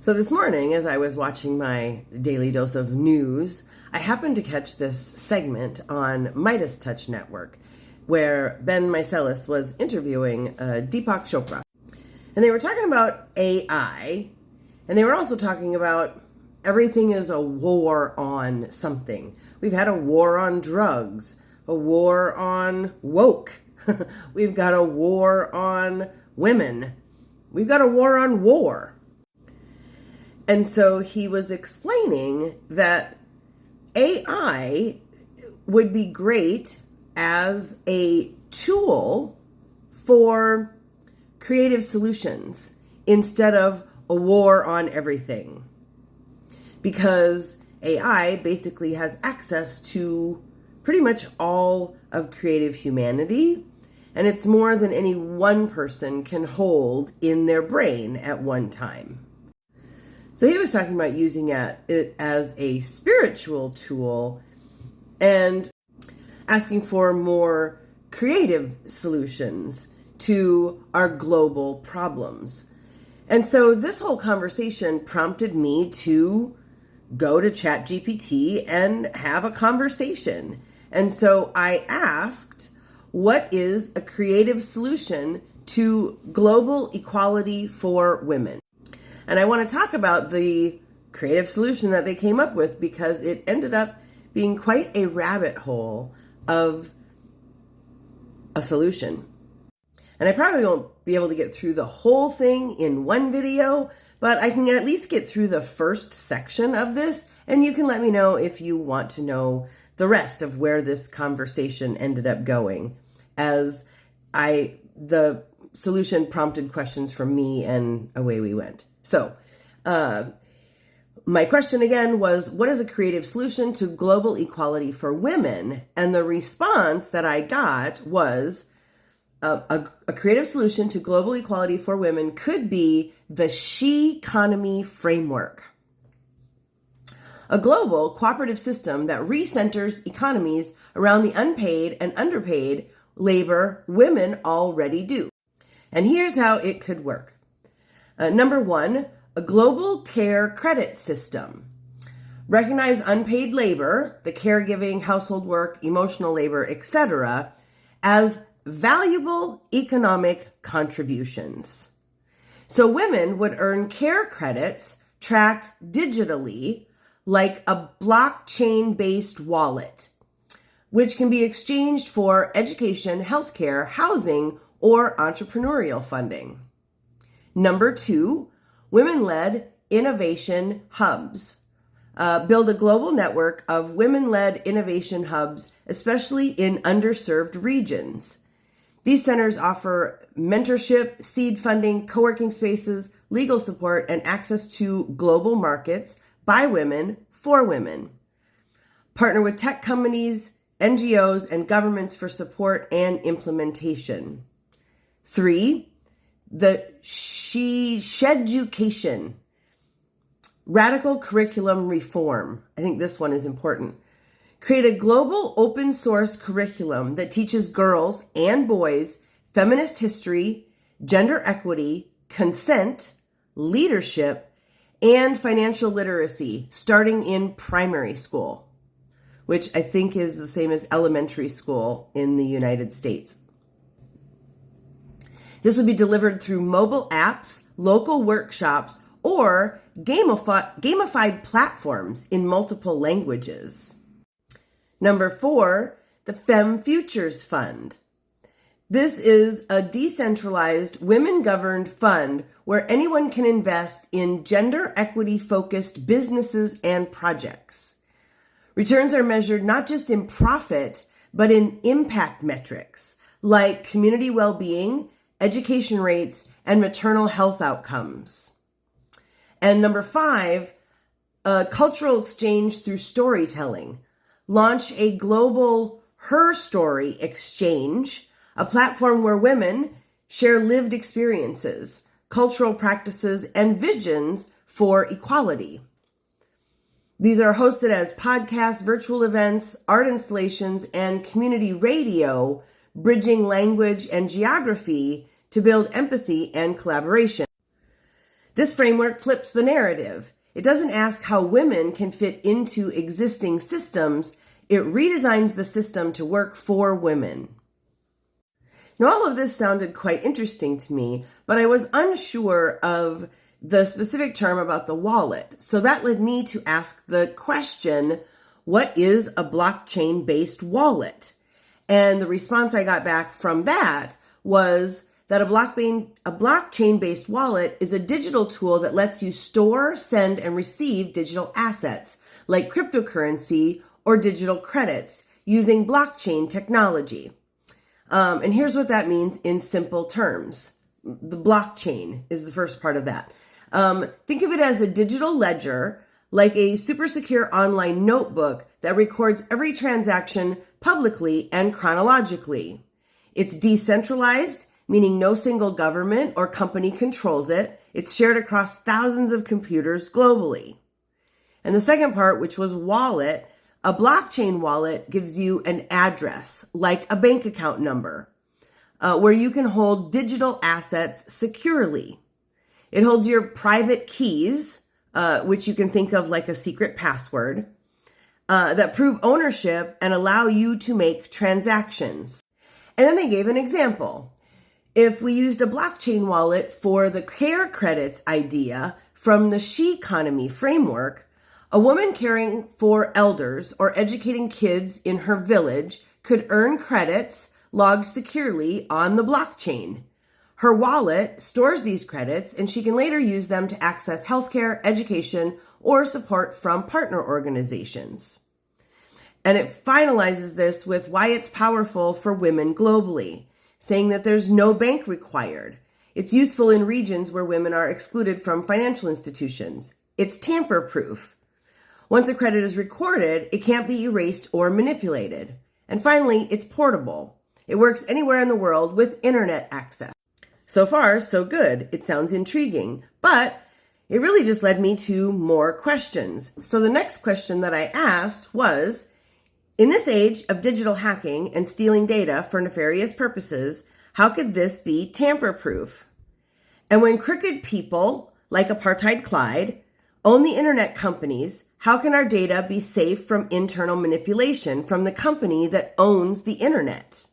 So this morning, as I was watching my daily dose of news, I happened to catch this segment on MeidasTouch Network, where Ben Meiselas was interviewing Deepak Chopra. And they were talking about AI, and they were also talking about everything is a war on something. We've had a war on drugs, a war on woke. We've got a war on women. We've got a war on war. And so he was explaining that AI would be great as a tool for creative solutions instead of a war on everything. Because AI basically has access to pretty much all of creative humanity, and it's more than any one person can hold in their brain at one time. So he was talking about using it as a spiritual tool and asking for more creative solutions to our global problems. And so this whole conversation prompted me to go to ChatGPT and have a conversation. And so I asked, what is a creative solution to global equality for women? And I want to talk about the creative solution that they came up with because it ended up being quite a rabbit hole of a solution. And I probably won't be able to get through the whole thing in one video, but I can at least get through the first section of this, and you can let me know if you want to know the rest of where this conversation ended up going, as the solution prompted questions from me and away we went. So, my question again was, what is a creative solution to global equality for women? And the response that I got was, a creative solution to global equality for women could be the She-Economy framework. A global cooperative system that recenters economies around the unpaid and underpaid labor women already do. And here's how it could work. Number one, a global care credit system. Recognize unpaid labor, the caregiving, household work, emotional labor, etc., as valuable economic contributions. So women would earn care credits tracked digitally like a blockchain-based wallet, which can be exchanged for education, healthcare, housing, or entrepreneurial funding. Number two, women-led innovation hubs. Build a global network of women-led innovation hubs, especially in underserved regions. These centers offer mentorship, seed funding, co-working spaces, legal support, and access to global markets by women for women. Partner with tech companies, NGOs, and governments for support and implementation. Three, the Sheducation, radical curriculum reform. I think this one is important. Create a global open source curriculum that teaches girls and boys feminist history, gender equity, consent, leadership, and financial literacy starting in primary school, which I think is the same as elementary school in the United States. This would be delivered through mobile apps, local workshops, or gamified platforms in multiple languages. Number four, the Fem Futures Fund. This is a decentralized, women-governed fund where anyone can invest in gender equity-focused businesses and projects. Returns are measured not just in profit, but in impact metrics like community well-being, education rates, and maternal health outcomes. And number five, cultural exchange through storytelling. Launch a global Her Story Exchange, a platform where women share lived experiences, cultural practices, and visions for equality. These are hosted as podcasts, virtual events, art installations, and community radio, bridging language and geography to build empathy and collaboration. This framework flips the narrative. It doesn't ask how women can fit into existing systems. It redesigns the system to work for women. Now, all of this sounded quite interesting to me, but I was unsure of the specific term about the wallet. So that led me to ask the question, what is a blockchain-based wallet? And the response I got back from that was that a blockchain-based wallet is a digital tool that lets you store, send, and receive digital assets like cryptocurrency or digital credits using blockchain technology. And here's what that means in simple terms. The blockchain is the first part of that. Think of it as a digital ledger, like a super secure online notebook that records every transaction publicly and chronologically. It's decentralized, meaning no single government or company controls it. It's shared across thousands of computers globally. And the second part, which was wallet, a blockchain wallet gives you an address, like a bank account number, where you can hold digital assets securely. It holds your private keys, which you can think of like a secret password, that prove ownership and allow you to make transactions. And then they gave an example. If we used a blockchain wallet for the care credits idea from the She Economy framework, a woman caring for elders or educating kids in her village could earn credits logged securely on the blockchain. Her wallet stores these credits, and she can later use them to access healthcare, education, or support from partner organizations. And it finalizes this with why it's powerful for women globally, saying that there's no bank required. It's useful in regions where women are excluded from financial institutions. It's tamper-proof. Once a credit is recorded, it can't be erased or manipulated. And finally, it's portable. It works anywhere in the world with internet access. So far, so good. It sounds intriguing, but it really just led me to more questions. So the next question that I asked was, in this age of digital hacking and stealing data for nefarious purposes, how could this be tamper-proof? And when crooked people, like Apartheid Clyde, own the internet companies, how can our data be safe from internal manipulation from the company that owns the internet?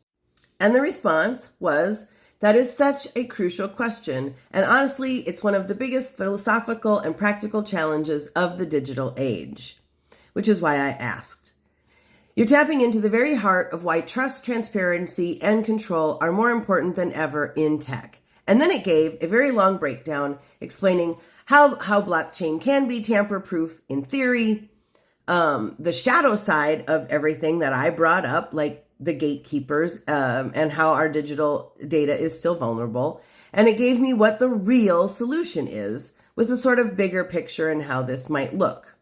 And the response was, that is such a crucial question. And honestly, it's one of the biggest philosophical and practical challenges of the digital age, which is why I asked. You're tapping into the very heart of why trust, transparency, and control are more important than ever in tech. And then it gave a very long breakdown explaining how blockchain can be tamper-proof in theory, the shadow side of everything that I brought up, like the gatekeepers, and how our digital data is still vulnerable. And it gave me what the real solution is with a sort of bigger picture and how this might look.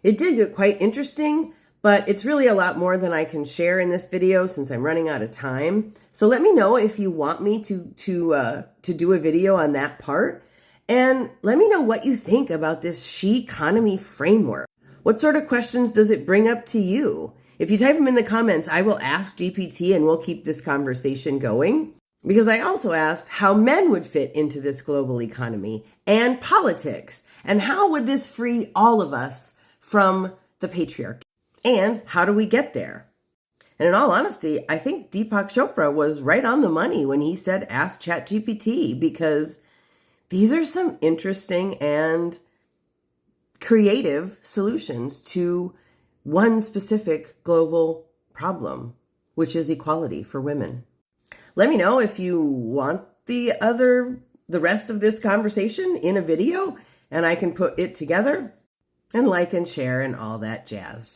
It did get quite interesting, but it's really a lot more than I can share in this video since I'm running out of time. So let me know if you want me to do a video on that part. And let me know what you think about this She Economy framework. What sort of questions does it bring up to you? If you type them in the comments, I will ask GPT and we'll keep this conversation going. Because I also asked how men would fit into this global economy and politics. And how would this free all of us from the patriarchy? And how do we get there? And in all honesty, I think Deepak Chopra was right on the money when he said ask ChatGPT, because these are some interesting and creative solutions to one specific global problem, which is equality for women. Let me know if you want the rest of this conversation in a video, and I can put it together, and like and share and all that jazz.